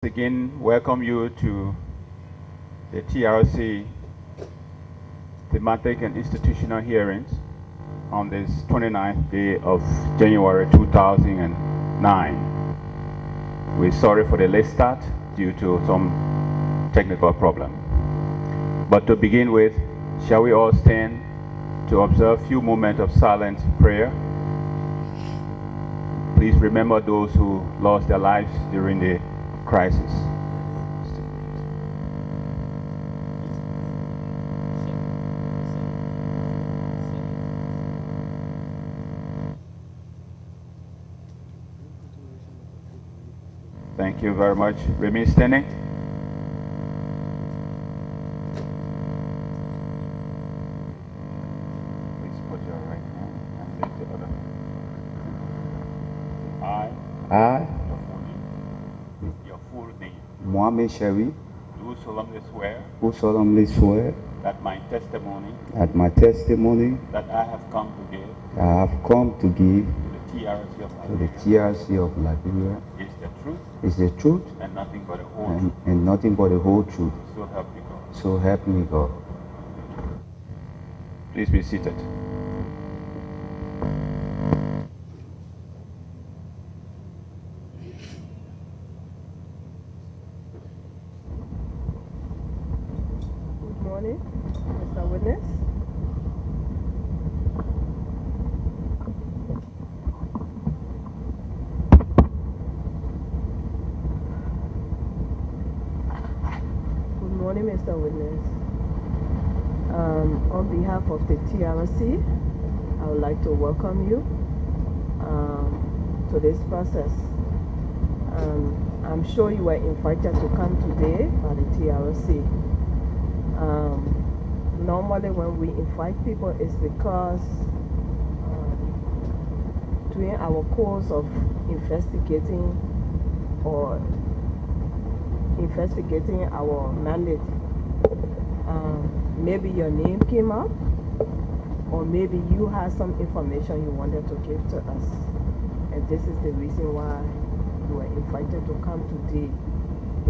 Again, welcome you to the TRC thematic and institutional hearings on this 29th day of January 2009. We're sorry for the late start due to some technical problem. But to begin with, shall we all stand to observe a few moments of silent prayer? Please remember those who lost their lives during the crisis. Thank you very much. Remain standing. Please put your right hand and lift the other. I, your full name, Mohammed Sherry, do solemnly swear that my testimony that my testimony that I have come to give that I have come to give to the TRC of to the Liberia TRC of Liberia is the truth is the truth and nothing but the whole truth. and nothing but the whole truth. So help me God. So help me God. Please be seated. Good morning, Mr. Witness. Good morning, Mr. Witness. On behalf of the TRC, I would like to welcome you to this process. I'm sure you were invited to come today by the TRC. Normally when we invite people, it's because during our course of investigating our mandate, maybe your name came up, or maybe you had some information you wanted to give to us, and this is the reason why you were invited to come today.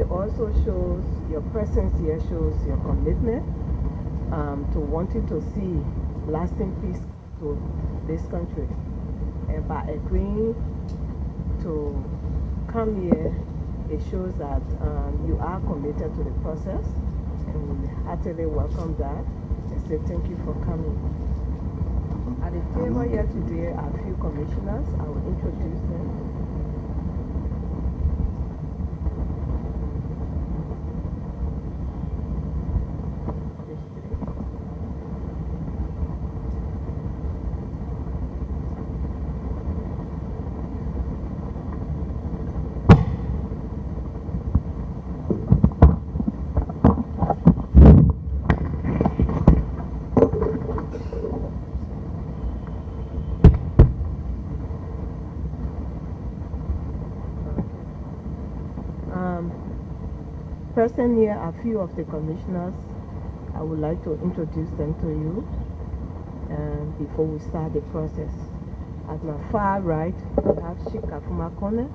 It also shows, your presence here shows your commitment to wanting to see lasting peace to this country. And by agreeing to come here, it shows that you are committed to the process, and we heartily welcome that and say thank you for coming. At the table here today are a few commissioners. I will introduce them. Present here are a few of the commissioners. I would like to introduce them to you before we start the process. At my far right, we have Sheikh Afuma Kone.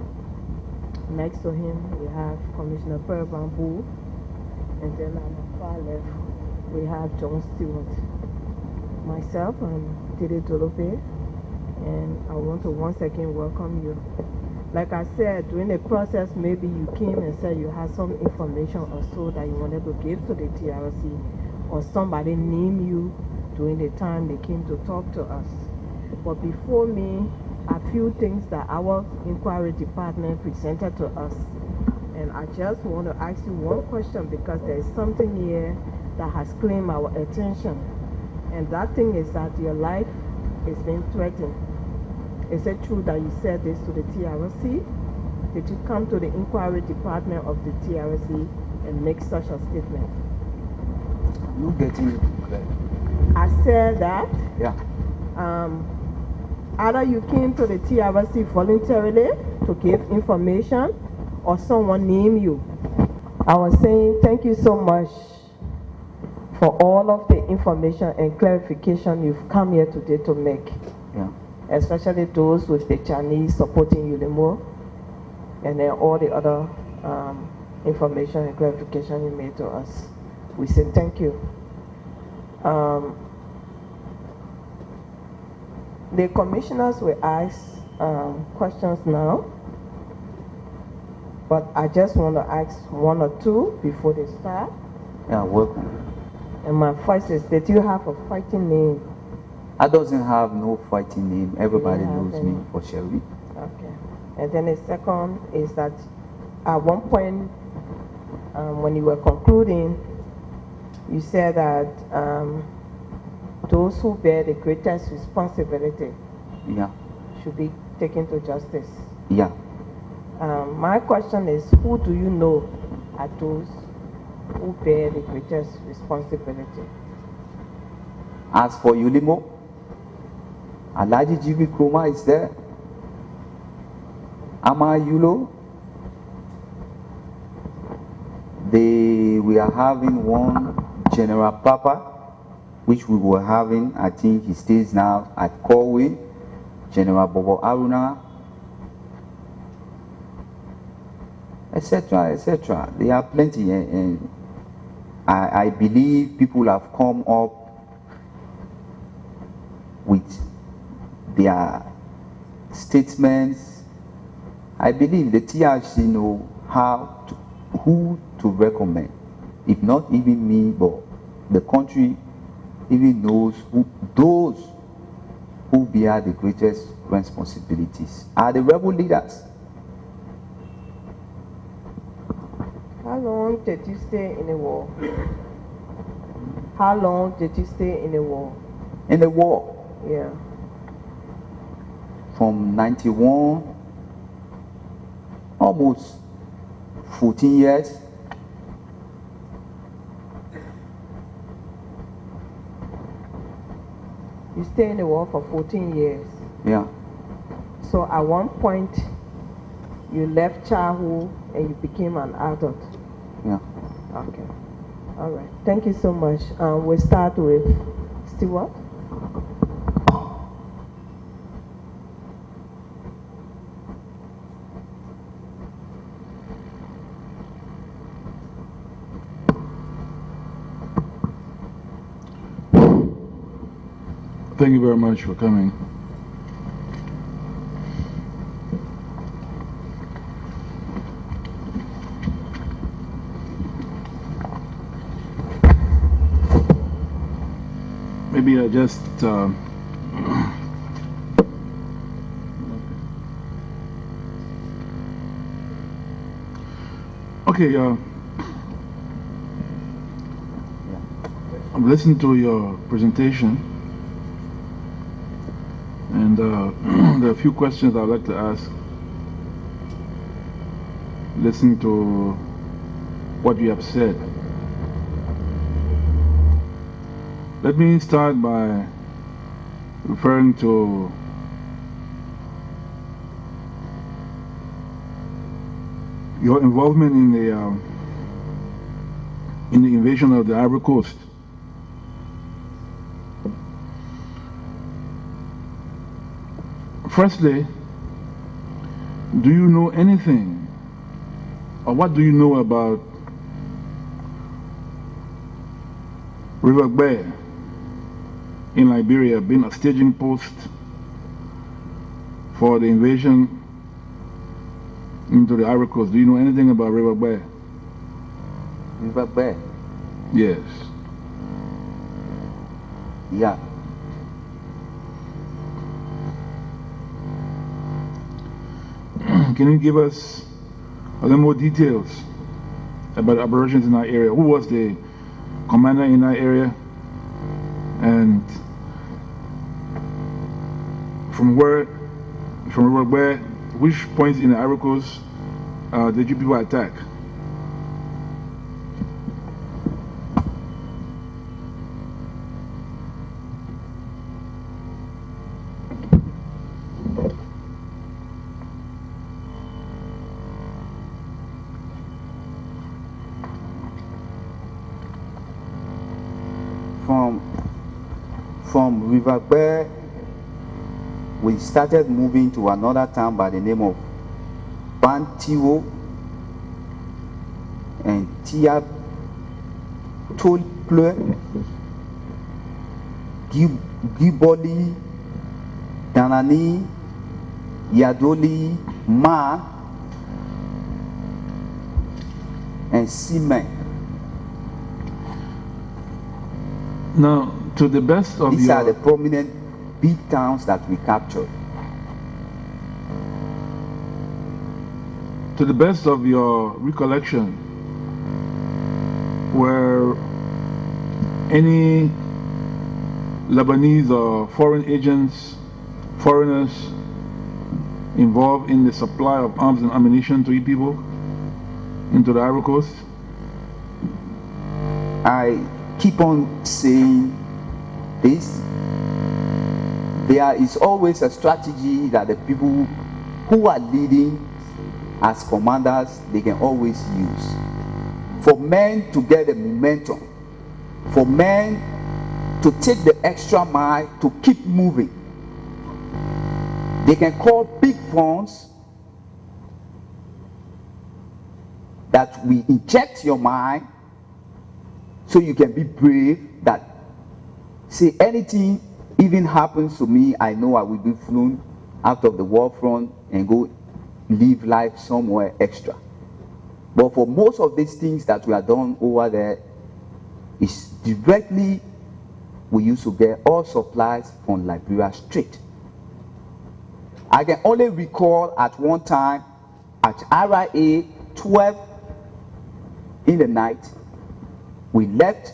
Next to him, we have Commissioner Pearl Bamboo. And then at my far left, we have John Stewart. Myself, I'm Tede Tolope, and I want to once again welcome you. Like I said, during the process, maybe you came and said you had some information or so that you wanted to give to the TRC, or somebody named you during the time they came to talk to us. But before me, a few things that our inquiry department presented to us. And I just want to ask you one question, because there is something here that has claimed our attention. And that thing is that your life is being threatened. Is it true that you said this to the TRC? Did you come to the inquiry department of the TRC and make such a statement? I'm not getting it clear. I said that Yeah. either you came to the TRC voluntarily to give information, or someone named you. I was saying thank you so much for all of the information and clarification you've come here today to make. Yeah. Especially those with the Chinese supporting Ulimo, and then all the other information and clarification you made to us. We say thank you. The commissioners will ask questions now, but I just want to ask one or two before they start. Yeah, welcome. And my first is, did you have a fighting name? I doesn't have no fighting name. Everybody You have knows me any? for Shelby. Okay. And then the second is that at one point, when you were concluding, you said that those who bear the greatest responsibility Yeah, should be taken to justice. yeah. My question is, who do you know are those who bear the greatest responsibility? As for Yulimo, Alaji GB Kroma is there. Ama Yulo, we are having one General Papa, which we were having, I think he stays now at Corway, General Bobo Aruna, etc., etc. There are plenty, and I believe people have come up with their statements. I believe the TRC know who to recommend. If not even me, but the country even knows those who bear the greatest responsibilities are the rebel leaders. How long did you stay in the war? How long did you stay in the war? In the war, Yeah. from 91, almost 14 years. You stayed in the war for 14 years. Yeah, So at one point, you left childhood and you became an adult. yeah. Okay. All right. Thank you so much. We'll start with Stewart. Thank you very much for coming. Maybe I just okay. I've listened to your presentation, and there are a few questions I'd like to ask. Listening to what you have said. Let me start by referring to your involvement in the invasion of the Ivory Coast. Firstly, do you know anything, or what do you know about River Bay in Liberia being a staging post for the invasion into the Ivory Coast? Do you know anything about River Bay? River Bay. Yes. Yeah. Can you give us a little more details about operations in that area? Who was the commander in that area? And from River Bay, which points in the Ivory Coast did you people attack? From River Bay, we started moving to another town by the name of Bantiwo. and Tia Tolple, Giboli, Danani, Yadoli, Ma, and Sime. Now, to the best of These your... are the prominent big towns that we captured. To the best of your recollection, were any Lebanese or foreign agents, foreigners, involved in the supply of arms and ammunition to you people into the Ivory Coast? I keep on saying this. There is always a strategy that the people who are leading as commanders, they can always use. For men to get the momentum, for men to take the extra mile to keep moving. They can call big funds that we inject your mind so you can be brave, that say anything even happens to me, I know I will be flown out of the war front and go live life somewhere extra. But for most of these things that we are done over there, is directly we used to get all supplies from Liberia straight. I can only recall at one time at RIA 12 in the night, we left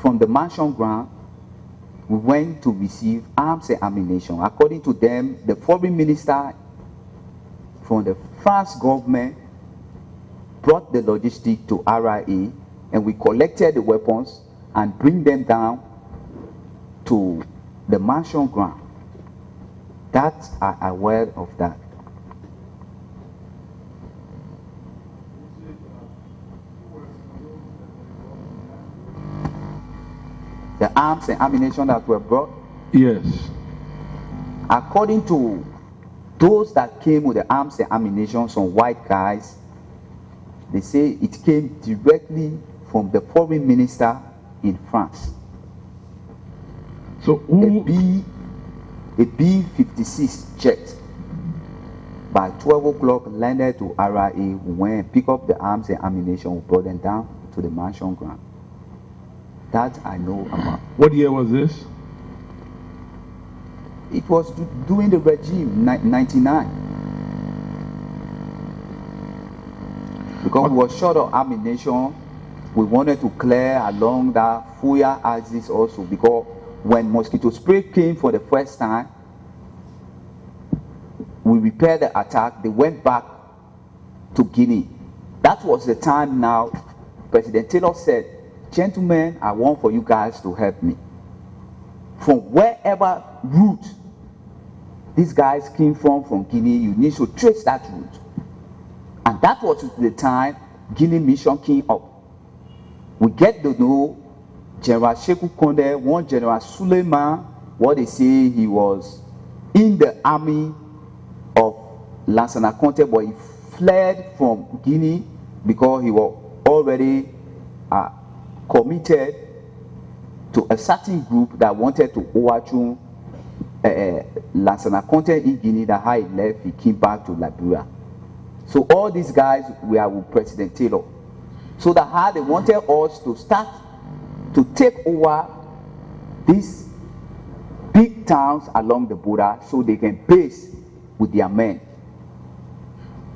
from the mansion ground, we went to receive arms and ammunition. According to them, the foreign minister from the France government brought the logistic to RIA, and we collected the weapons and bring them down to the mansion ground. That are aware of that. The arms and ammunition that were brought? Yes. According to those that came with the arms and ammunition, some white guys, they say it came directly from the foreign minister in France. So who... A B-56 jet by 12 o'clock landed to RIA. We went and picked up the arms and ammunition, we brought them down to the mansion ground. That I know about. What year was this? It was during the regime, 99. Because we were short of ammunition, we wanted to clear along that Fuya axis also, because when mosquito spray came for the first time, we repaired the attack, they went back to Guinea. That was the time now President Taylor said, gentlemen, I want for you guys to help me. From wherever route these guys came from Guinea, you need to trace that route. And that was the time Guinea mission came up. We get to know General Sheku Konde, one General Suleiman, what they say he was in the army of Lansana Conte, but he fled from Guinea because he was already committed to a certain group that wanted to overthrow Lansana Conte in Guinea. That how he left, he came back to Liberia. So all these guys were with President Taylor. So that how they wanted us to start to take over these big towns along the border so they can base with their men.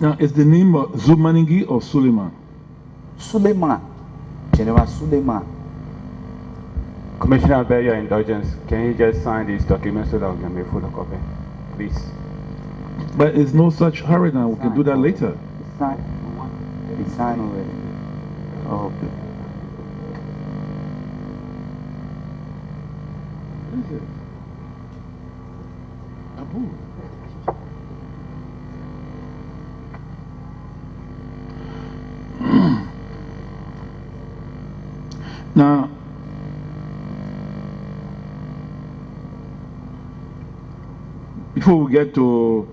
Now, is the name Zumaningi or Suleiman? Suleiman, General Suleiman. Commissioner, I beg your indulgence. Can you just sign these documents so that we can make full copy, please? But there's no such hurry now. We can do that later. It's signed. It's signed already. Oh, okay. What is it? Abu. Now, before we get to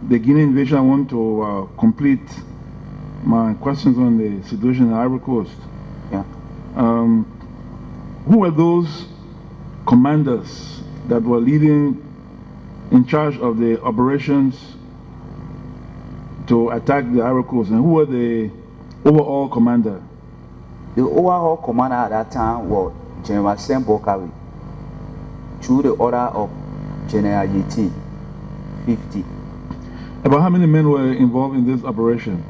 the Guinea invasion, I want to complete my questions on the situation in Ivory Coast. Yeah. Who were those commanders that were leading in charge of the operations to attack the Ivory Coast, and who were the overall commander? The overall commander at that time was General Sam Bokari, through the order of General Yeti, 50. About how many men were involved in this operation?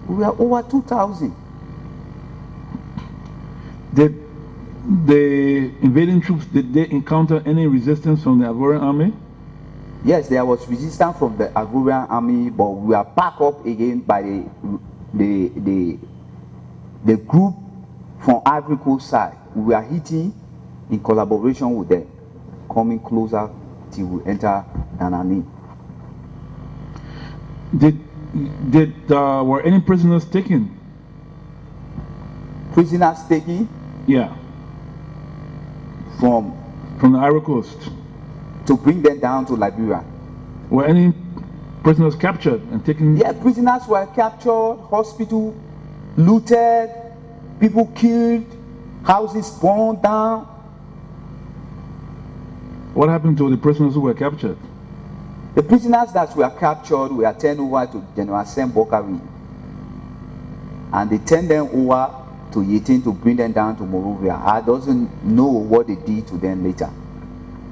We were over 2,000. Did the invading troops, did they encounter any resistance from the Ivorian army? Yes, there was resistance from the Ivorian army, but we were backed up again by the group from Ivory Coast side. We were hitting in collaboration with them, coming closer till we enter Danani. Were any prisoners taken? Prisoners taken? Yeah. From the Ivory Coast? To bring them down to Liberia. Were any prisoners captured and taken? Yeah, prisoners were captured, hospital looted, people killed, houses burned down. What happened to the prisoners who were captured? The prisoners that were captured were turned over to General Sam Bokari, and they turned them over to Yetin to bring them down to Monrovia. I doesn't know what they did to them later.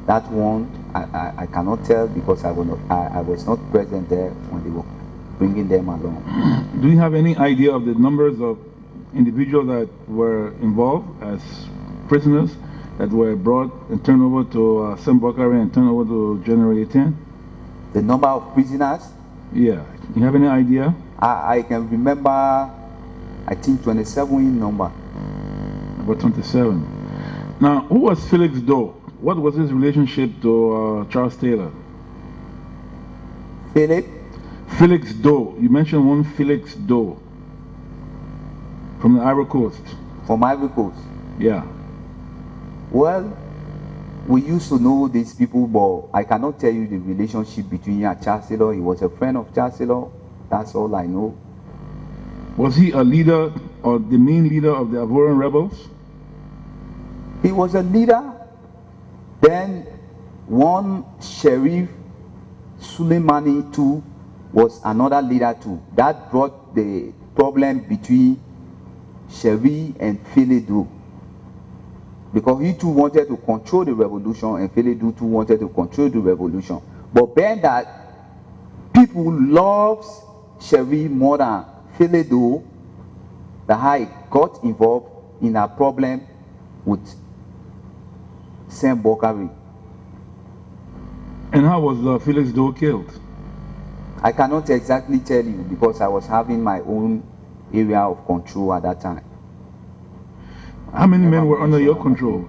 That one I cannot tell because I was not present there when they were bringing them along. Do you have any idea of the numbers of individuals that were involved as prisoners that were brought and turned over to Sam Bokari and turned over to General Yetin? The number of prisoners? Yeah. You have any idea? I can remember, I think 27 in number. About 27. Now, who was Felix Doe? What was his relationship to Charles Taylor? Felix Doe. You mentioned one Felix Doe from the Ivory Coast. From Ivory Coast? Yeah. Well, we used to know these people, but I cannot tell you the relationship between him and Charles Taylor. He was a friend of Charles Taylor. That's all I know. Was he a leader or the main leader of the Ivorian rebels? He was a leader. Then one Sheriff Suleimani too was another leader too. That brought the problem between Sheriff and Feledu, because he too wanted to control the revolution and Feledu too wanted to control the revolution. But being that people loves Sheriff more than Feledu, that I got involved in a problem with Sam Bokari. And how was Felix Doe killed? I cannot exactly tell you because I was having my own area of control at that time. How many men were under your control?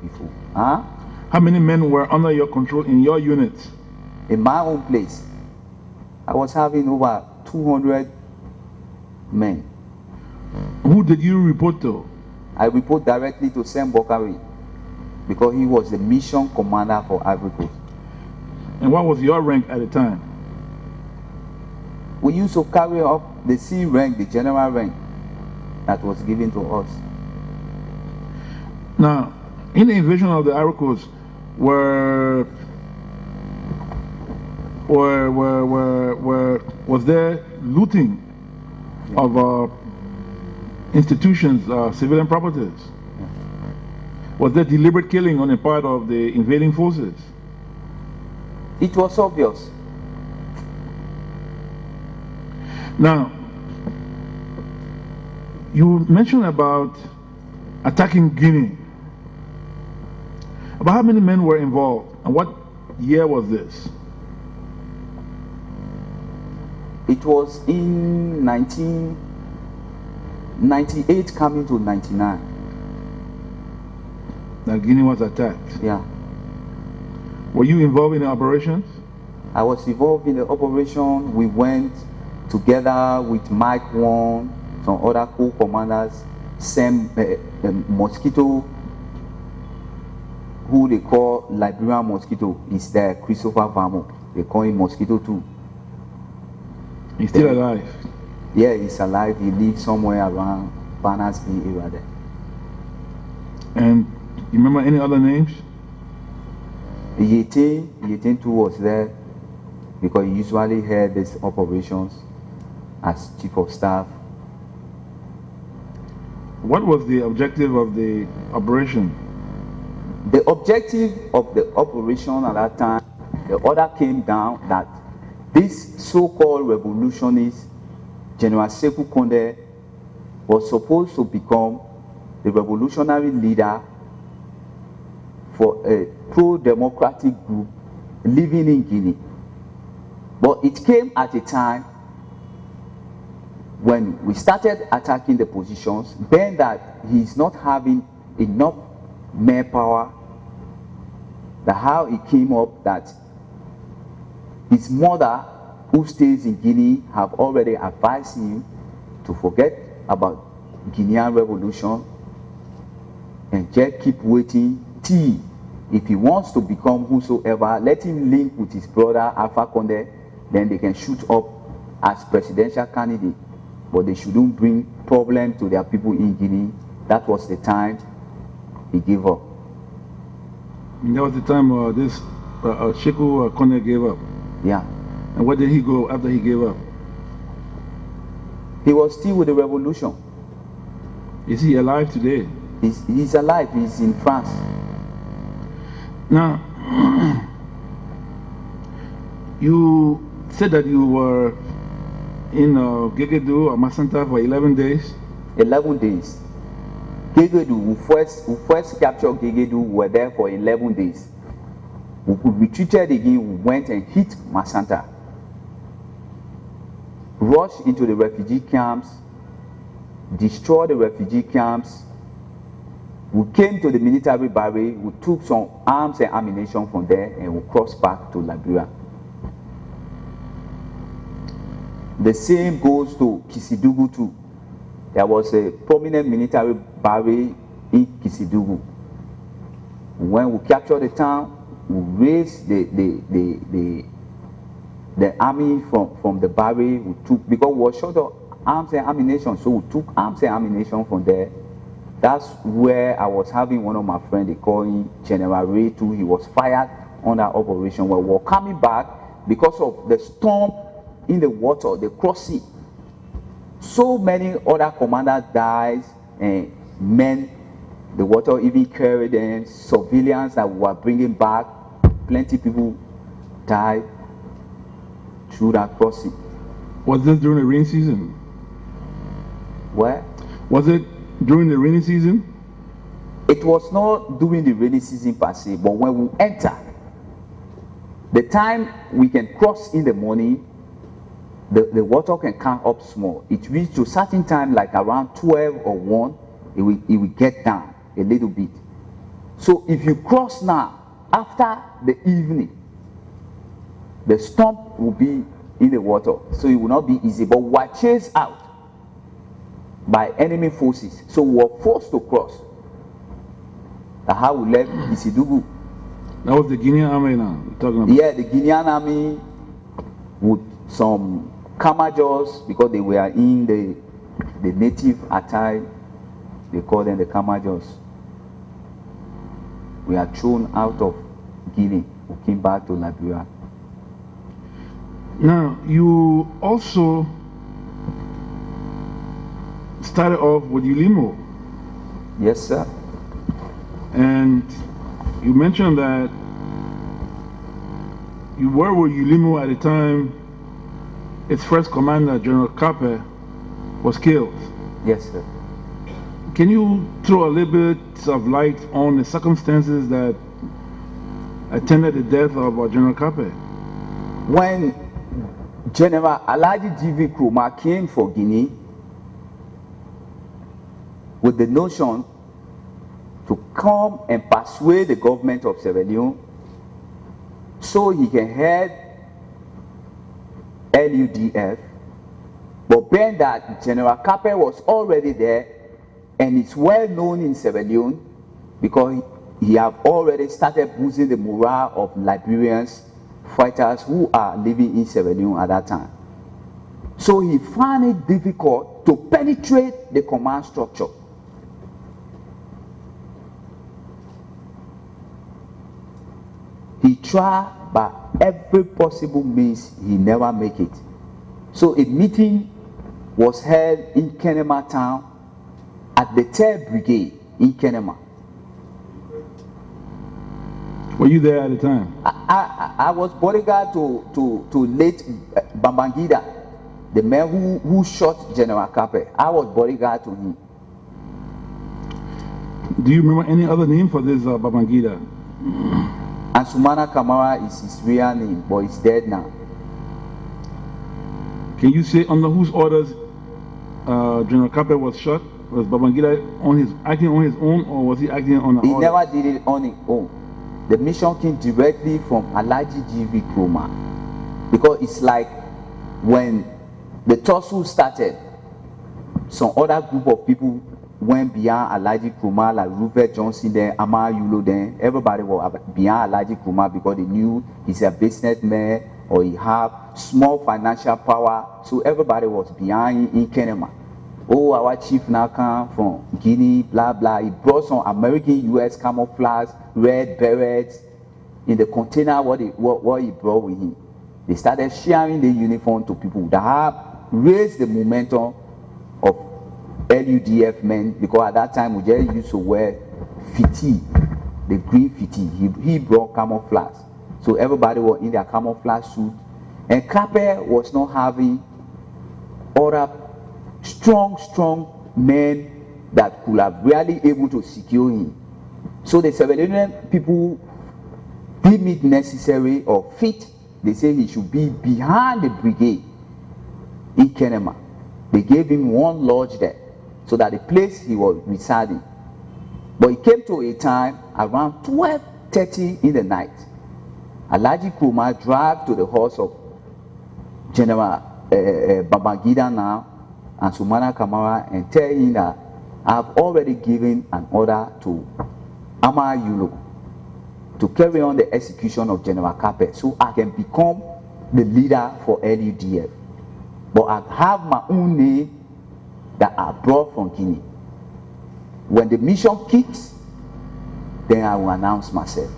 Huh? How many men were under your control in your unit? In my own place, I was having over 200 men. Who did you report to? I report directly to Sam Bokari because he was the mission commander for Ivory Coast. And what was your rank at the time? We used to carry up the C rank, the general rank that was given to us. Now, in the invasion of the Ivory Coast, was there looting of institutions, civilian properties? Was there deliberate killing on the part of the invading forces? It was obvious. Now, you mentioned about attacking Guinea. About how many men were involved, and what year was this? It was in 1998 coming to 99. That Guinea was attacked? Yeah. Were you involved in the operations? I was involved in the operation. We went together with Mike Wong, some other co-commanders, Sam Mosquito, who they call Liberian Mosquito, is there, Christopher Vamo. They call him Mosquito too. He's still alive? Yeah, he's alive. He lives somewhere around Barnasby area there. And you remember any other names? Yetin too was there because he usually had these operations as chief of staff. What was the objective of the operation? The objective of the operation at that time, the order came down that this so-called revolutionist, General Sekou Konde, was supposed to become the revolutionary leader for a pro-democratic group living in Guinea. But it came at a time when we started attacking the positions, then that he's not having enough manpower, that how it came up that his mother, who stays in Guinea, have already advised him to forget about Guinean revolution and just keep waiting till if he wants to become whosoever, let him link with his brother Alpha Conde, then they can shoot up as presidential candidate. But they shouldn't bring problem to their people in Guinea. That was the time he gave up. And that was the time this Sekou Konde gave up? Yeah. And where did he go after he gave up? He was still with the revolution. Is he alive today? He's alive. He's in France. Now, you said that you were in Gegedu or Masanta for 11 days? 11 days. Gegedu, we first captured Gegedu, we were there for 11 days. We retreated again, we went and hit Masanta. Rushed into the refugee camps, destroyed the refugee camps. We came to the military barrier, we took some arms and ammunition from there, and we crossed back to Liberia. The same goes to Kisidugu too. There was a prominent military barrier in Kisidugu. When we captured the town, we raised the army from the barrier. We took, because we were short of arms and ammunition, so we took arms and ammunition from there. That's where I was having one of my friends, they call him General Ray too. He was fired on that operation. When we were coming back, because of the storm in the water, the crossing, so many other commanders died, and men, the water even carried them, civilians that we were bringing back, plenty people died through that crossing. Was this during the rainy season? Where? Was it during the rainy season? It was not during the rainy season per se, but when we enter, the time we can cross in the morning, the water can come up small. It reaches to a certain time, like around 12 or 1, it will get down a little bit. So if you cross now, after the evening, the storm will be in the water, so it will not be easy. But we are chased out by enemy forces, so we were forced to cross. That's how we left Isidugu. That was the Guinean army now you're talking about? Yeah, the Guinean army with some Kamajors, because they were in the native attire, they call them the Kamajors. We are thrown out of Guinea. We came back to Liberia. Now, you also started off with Ulimo. Yes, sir. And you mentioned that you were with Ulimo at the time its first commander, General Kape, was killed. Yes, sir. Can you throw a little bit of light on the circumstances that attended the death of General Kape? When General Alhaji G.V. Nkrumah came for Guinea with the notion to come and persuade the government of Sierra Leone so he can head LUDF, but being that General Kape was already there and it's well known in Sierra Leone because he have already started boosting the morale of Liberians fighters who are living in Sierra Leone at that time. So he found it difficult to penetrate the command structure. He tried by every possible means, he never make it. So a meeting was held in Kenema town at the 3rd Brigade in Kenema. Were you there at the time? I was bodyguard to late Babangida, the man who shot General Kape. I was bodyguard to him. Do you remember any other name for this Babangida? And Sumana Kamara is his real name, but he's dead now. Can you say under whose orders General Kape was shot? Was Babangida acting on his own, or was he acting on the He orders? never did it on his own. The mission came directly from Alaji GV Kroma. Because it's like when the tussle started, some other group of people went beyond Alaji Kroma, like Rupert Johnson then, Amar Yulo then. Everybody was beyond Alaji Kroma because they knew he's a businessman or he have small financial power. So everybody was behind him in Kenema. Oh, our chief now come from Guinea, blah, blah. He brought some American US camouflage, red berets in the container, what he brought with him. They started sharing the uniform to people that have raised the momentum of LUDF men, because at that time we just used to wear fiti, the green fiti. He brought camouflage. So everybody was in their camouflage suit. And Kape was not having other strong men that could have really able to secure him. So the civilian people deemed it necessary or fit. They say he should be behind the brigade in Kenema. They gave him one lodge there, so that the place he was residing. But it came to a time around 12:30 in the night. Alaji Kroma drive to the house of General Babangida now and Sumana Kamara and tell him that I have already given an order to Amar Yulo to carry on the execution of General Kape, so I can become the leader for LUDF. But I have my own name that I brought from Guinea. When the mission kicks, then I will announce myself.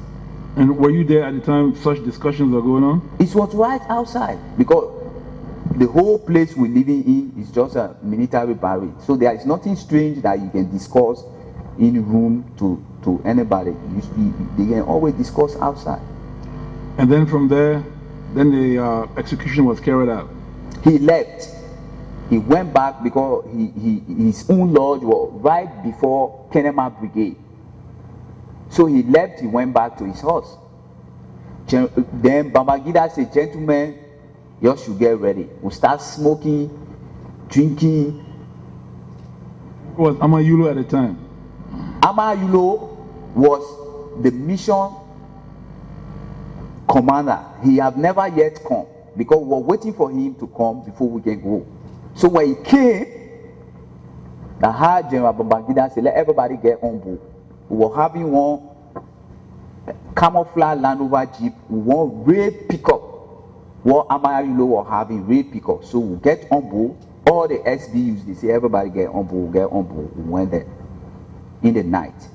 And were you there at the time such discussions were going on? It was right outside, because the whole place we're living in is just a military barrack. So there is nothing strange that you can discuss in room to anybody. They can always discuss outside. And then from there, then the execution was carried out. He left. He went back because his own lodge was right before Kenema Brigade. So he left, he went back to his house. Then Babangida said, gentlemen, you should get ready. We'll start smoking, drinking. Who was Amar Yulo at the time? Amar Yulo was the mission commander. He had never yet come, because we were waiting for him to come before we can go. So when he came, the high General Babangida said, let everybody get on board. We were having one camouflage Land Rover Jeep, one raid pickup. What Amar Yulo was having, raid pickup. So we get on board. All the SBUs, they say everybody get on board, get on board. We went there in the night.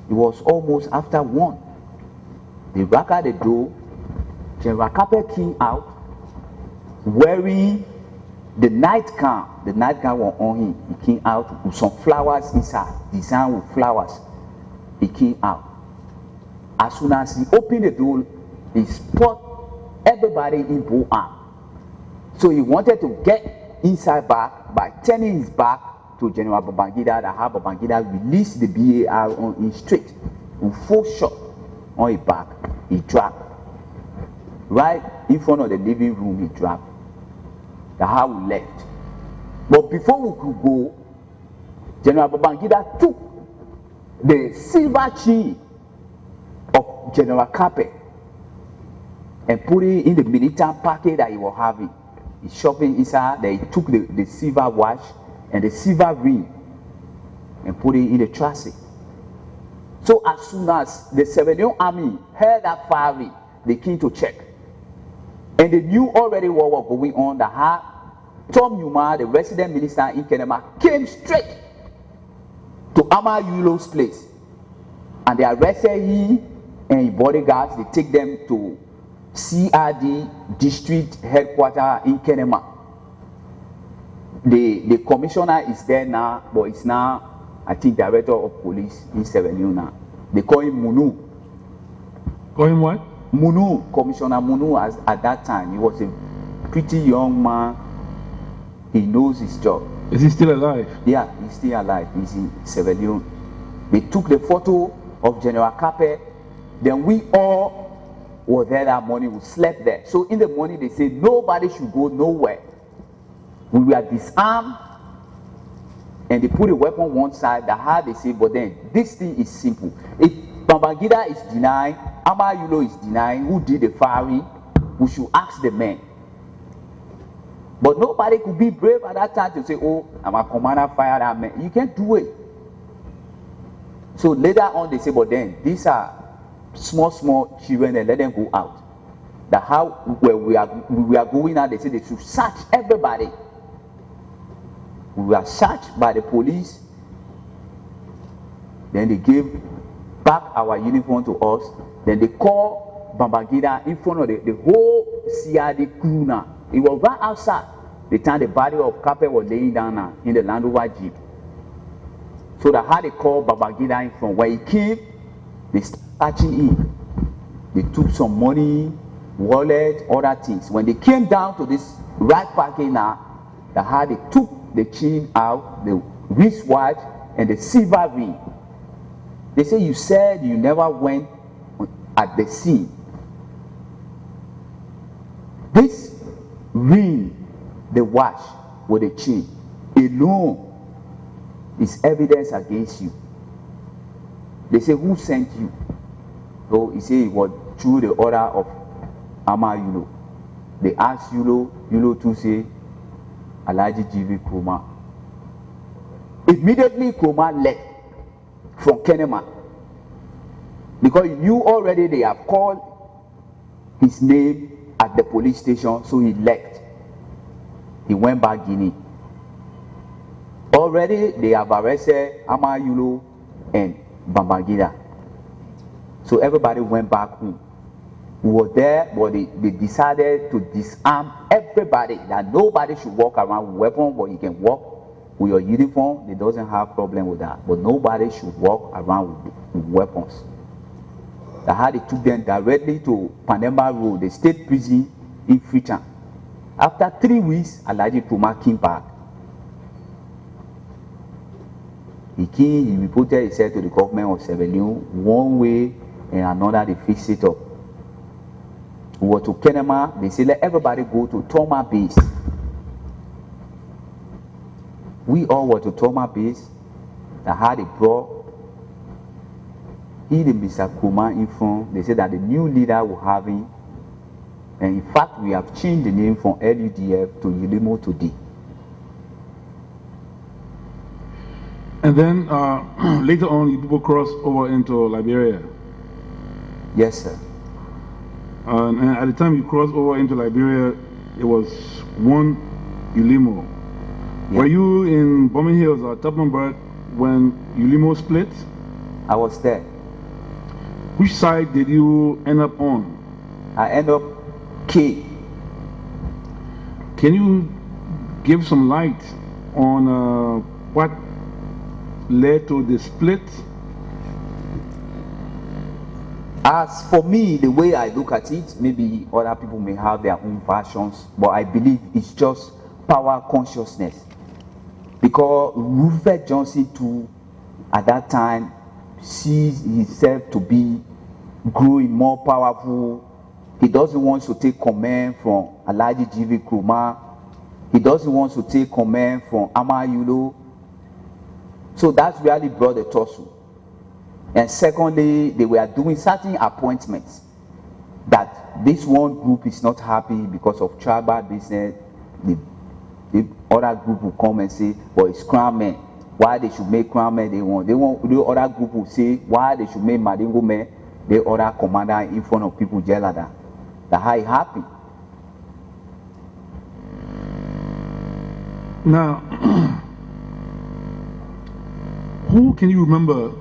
It was almost after 1. They knocked at the door. General Kape came out wearing the nightgown. The nightgown was on him. He came out with some flowers inside, designed with flowers. He came out. As soon as he opened the door, he spot everybody in both arms. So he wanted to get inside back by turning his back to General Babangida, that had Babangida released the BAR on him straight with full shot on his back. He dropped. Right in front of the living room, he dropped. The how we left. But before we could go, General Babangida took the silver chain of General Kape and put it in the militant packet that he was having. He's shopping inside. Then he took the silver watch and the silver ring and put it in the chassis. So as soon as the Civilian Army heard that firing, they came to check. And they knew already what was going on, that Tom Yuma, the resident minister in Kenema, came straight to Ama Yulo's place. And they arrested him and his bodyguards. They take them to CRD district headquarters in Kenema. The commissioner is there now, but it's now, I think, director of police in Sierra Leone now. They call him Munu. Call him what? Munu, Commissioner Munu. At that time, he was a pretty young man. He knows his job. Is he still alive? Yeah, he's still alive. He's in Sierra Leone. They took the photo of General Kape. Then we all were there that morning. We slept there. So in the morning, they said nobody should go nowhere. We were disarmed. And they put a weapon one side. That's how they say, but then this thing is simple. If Babangida is denying, Ama Yulo is denying who did the firing, we should ask the men. But nobody could be brave at that time to say, oh, I'm a commander, fire that man. You can't do it. So later on they say, but then these are small children and let them go out. That how where we are going out, they say they should search everybody. We were searched by the police. Then they gave back our uniform to us. Then they called Babangida in front of the whole CRD crew now. It was right outside. The time the body of Kape was laying down now in the Land Rover Jeep. So that how they called Babangida in front. When he came, they started searching him. They took some money, wallet, other things. When they came down to this right parking now, that how they took the chain out, the wristwatch, and the silver ring. They say you said you never went at the scene. This ring, the watch with the chain, alone is evidence against you. They say, who sent you? So he said it was through the order of Ama Yulo. They asked Yulo to say, Alaji Jivi Kroma. Immediately Kroma left from Kenema. Because he knew already they have called his name at the police station, so he left. He went back Guinea. Already they have arrested Ama Yulo and Babangida. So everybody went back home. We were there, but they decided to disarm everybody, that nobody should walk around with weapons, but you can walk with your uniform. They doesn't have problem with that, but nobody should walk around with weapons. That's how they took them directly to Panemba Road, the state prison in Freetown. After 3 weeks, Alaji Kroma came back. He came, he reported, he said to the government of Sierra Leone, one way and another they fixed it up. We were to Kenema, they said let everybody go to Toma base. We all were to Toma base. That how they brought he and Mr. Kroma in front. They said that the new leader will have him. And in fact, we have changed the name from LUDF to Yilimo today. And then later on, you people crossed over into Liberia. Yes, sir. And at the time you crossed over into Liberia, it was one Ulimo. Yeah. Were you in Bombing Hills or Toppenberg when Ulimo split? I was there. Which side did you end up on? I end up K. Can you give some light on what led to the split? As for me, the way I look at it, maybe other people may have their own versions, but I believe it's just power consciousness. Because Rupert Johnson too, at that time, sees himself to be growing more powerful. He doesn't want to take command from Alaji Jivi Kroma. He doesn't want to take command from Ama Yulo. So that's really brought the tussle. And secondly, they were doing certain appointments that this one group is not happy because of tribal business. The other group will come and say, well, it's crown men. Why they should make crown men? They want the other group will say why they should make Madingo men, the other commander in front of people Jelada. That's how it happened. Now, who can you remember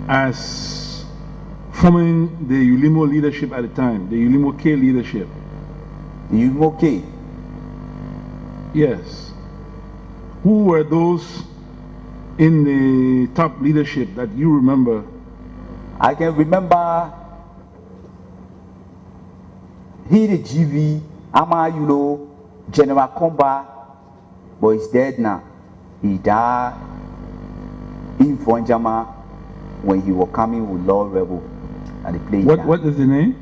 as forming the Ulimo leadership at the time, the Ulimo K leadership? Ulimo K? Yes. Who were those in the top leadership that you remember? I can remember Hiri GV, Ama Yulo, General Komba, but he's dead now. He died in Fonjama when he was coming with Law Rebel at the place. What is the name?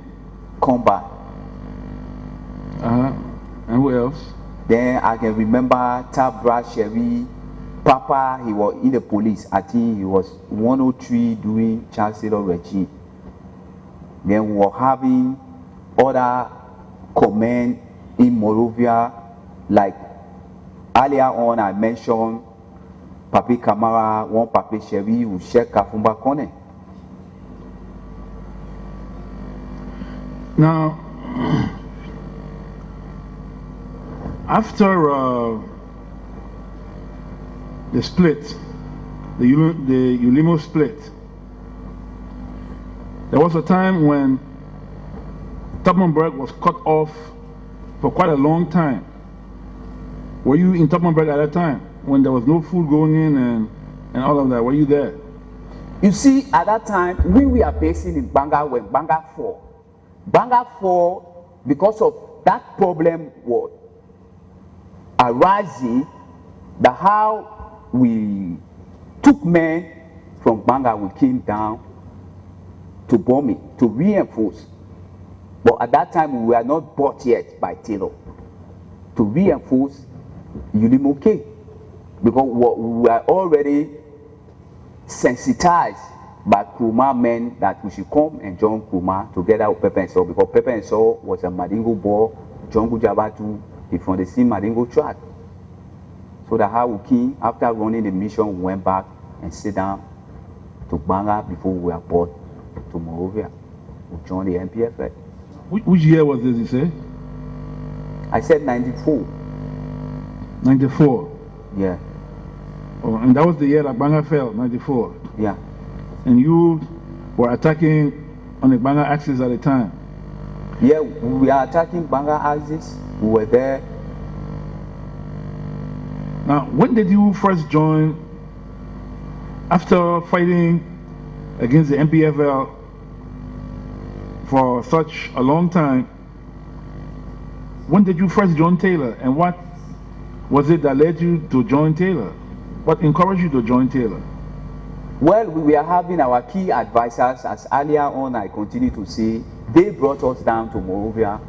Komba. And who else? Then I can remember Tabra Sherry, Papa, he was in the police. I think he was 103 doing Chancellor regime. Then we were having other command in Monrovia, like earlier on I mentioned Papi Kamara, one Papi Sherry, who check Kafumba Kone. Now, after the split, the Ulimo split, there was a time when Toppenberg was cut off for quite a long time. Were you in Toppenberg at that time when there was no food going in and all of that? Were you there? You see, at that time, we were basing in Banga when Banga fell. Banga fell because of that problem was arising, that how we took men from Banga, we came down to bomb it, to reinforce. But at that time, we were not bought yet by Taylor to reinforce Ulimo K, because we were already sensitized by Kruma men that we should come and join Kruma together with Pepper and Saw, because Pepper and Saw was a Madingo boy, John Gujabatu, he from the same Madingo track. So that how we came, after running the mission, we went back and sit down to Banga before we were brought to Monrovia. We joined the NPFL. Which year was this, you say? I said 94. 94? Yeah. Oh, and that was the year that Banga fell, 94? Yeah. And you were attacking on the Banga axis at the time? Yeah, we were attacking Banga axis. We were there. Now, when did you first join, after fighting against the NPFL for such a long time, when did you first join Taylor, and what was it that led you to join Taylor? What encouraged you to join Taylor? Well, we were having our key advisors, as earlier on I continue to say, they brought us down to Monrovia.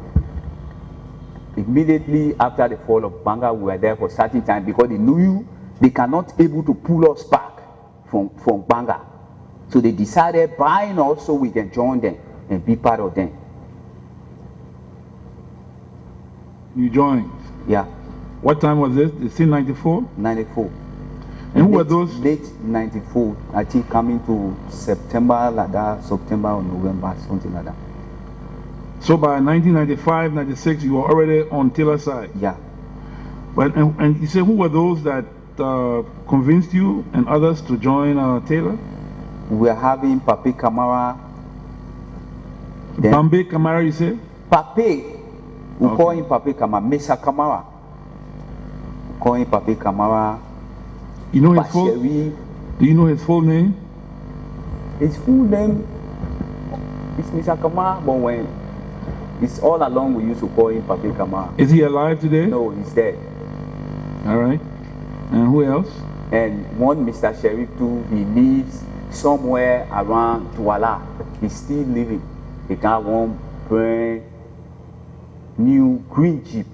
Immediately after the fall of Banga, we were there for a certain time because they knew they cannot able to pull us back from Banga. So they decided buying us so we can join them and be part of them. You joined? Yeah. What time was this? It's in 94? 94. And who were those? Late 94, I think coming to September like that, September or November, something like that. So by 1995, 96, you were already on Taylor's side? Yeah. But, and you say who were those that convinced you and others to join Taylor? We were having Papi Kamara. Bambe Kamara, you say? Papi. We call him Papi Kamara. Mesa Kamara. We call him Papi Kamara. You know his full? Do you know his full name? His full name is Mr. Kamara, but when it's all along we used to call him Papi Kamara. Is he alive today? No, he's dead. All right. And who else? And one Mr. Sheriff too, he lives somewhere around Douala. He's still living. He got one brand new green Jeep,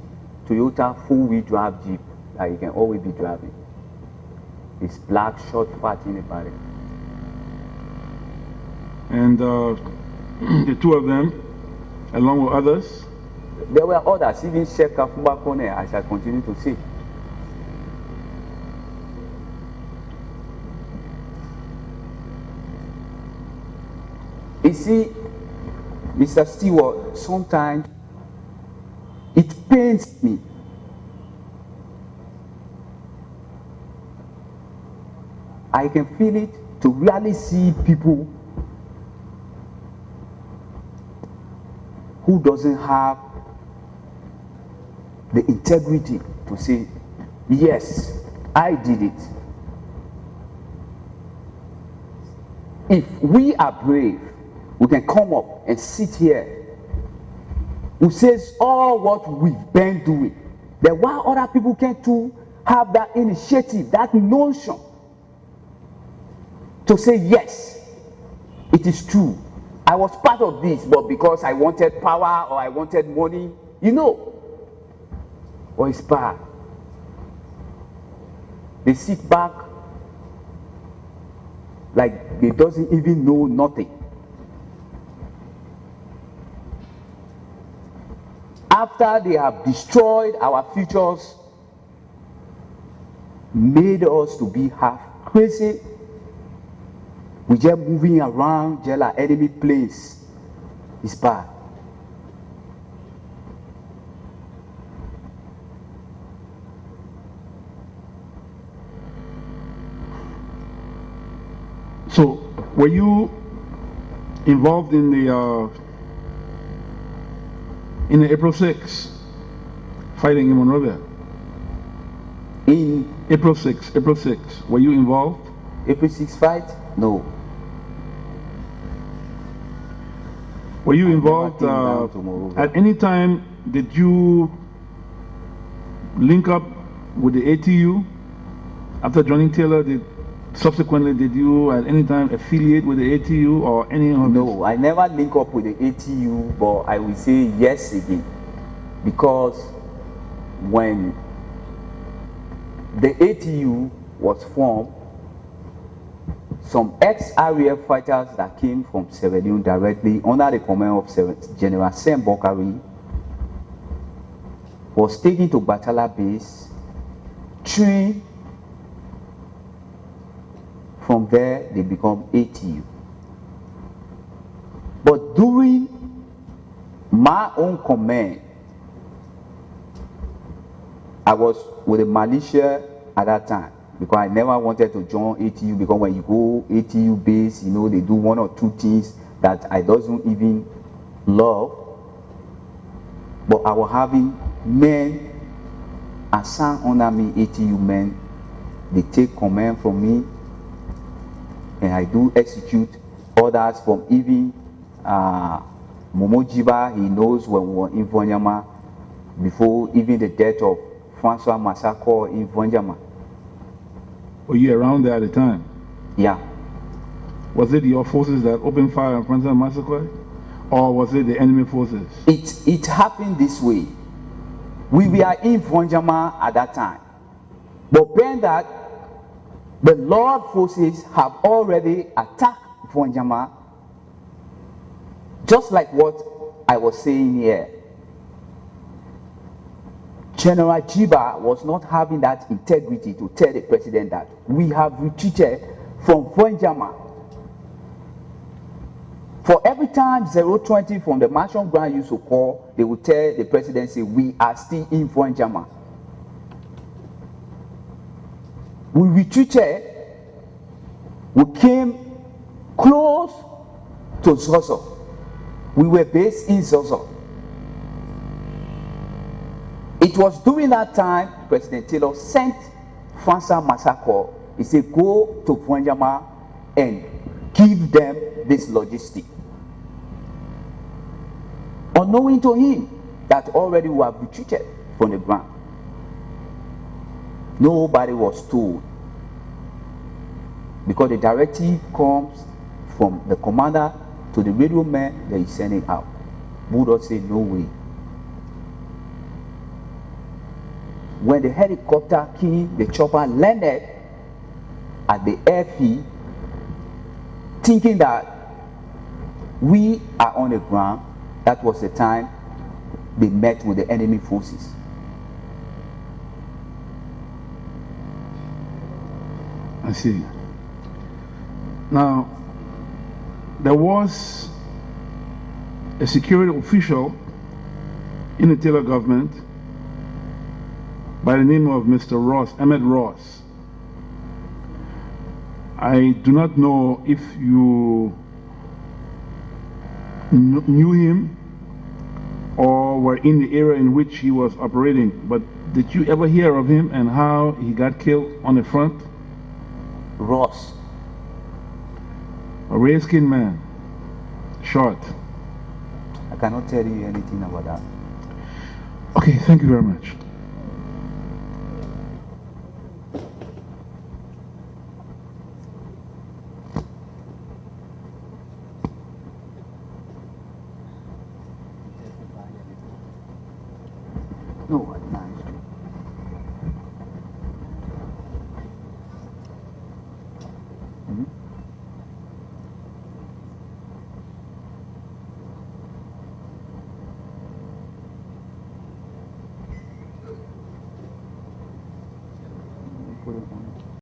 Toyota full-wheel drive Jeep that he can always be driving. It's black, short, fat in the body. And the two of them, along with others? There were others, even Sheikh Kafumba Kone, I shall continue to say. You see, Mr. Stewart, sometimes it pains me I can feel it to really see people who doesn't have the integrity to say, yes, I did it. If we are brave, we can come up and sit here who says all what we've been doing. Then why other people can't too have that initiative, that notion to say, yes, it is true. I was part of this, but because I wanted power or I wanted money, you know, or it's bad. They sit back like they doesn't even know nothing. After they have destroyed our futures, made us to be half crazy, we just moving around, just like enemy planes. It's bad. So, were you involved in the April 6th fighting in Monrovia? In April 6th, were you involved? April 6th fight? No. Were you involved at any time? Did you link up with the ATU after joining Taylor? Subsequently, did you at any time affiliate with the ATU or any of No, I never link up with the ATU, but I will say yes again. Because when the ATU was formed, some ex-RAF fighters that came from Sierra Leone directly under the command of General Sam Bokari was taken to Batala base, trained. From there, they become ATU. But during my own command, I was with the militia at that time because I never wanted to join ATU, because when you go ATU base, you know, they do one or two things that I doesn't even love. But I was having men assigned under me, ATU men. They take command from me, and I do execute orders from even Momojiba. He knows when we were in Vonyama, before even the death of Francois Massacre in Vonyama. Were you around there at the time? Yeah. Was it your forces that opened fire on Francois Massacre, or was it the enemy forces? It happened this way. We were in Vonyama at that time, but when that the Lord forces have already attacked Vonyama, just like what I was saying here. General Jiba was not having that integrity to tell the president that we have retreated from Vonyama. For every time 020 from the Marshall Ground used to call, they would tell the presidency, we are still in Vonyama. We retreated, we came close to Zozo. We were based in Zozo. It was during that time President Taylor sent Francois Massacre. He said, go to Vonyama and give them this logistic. Unknowing to him that already we have retreated from the ground. Nobody was told, because the directive comes from the commander to the radio man that is sending out. Buddha said, no way. When the helicopter came, the chopper landed at the airfield, thinking that we are on the ground. That was the time they met with the enemy forces. I see. Now, there was a security official in the Taylor government by the name of Mr. Ross, Emmett Ross. I do not know if you knew him or were in the area in which he was operating, but did you ever hear of him and how he got killed on the front? Ross. A red-skinned man, short. I cannot tell you anything about that. Okay, thank you very much.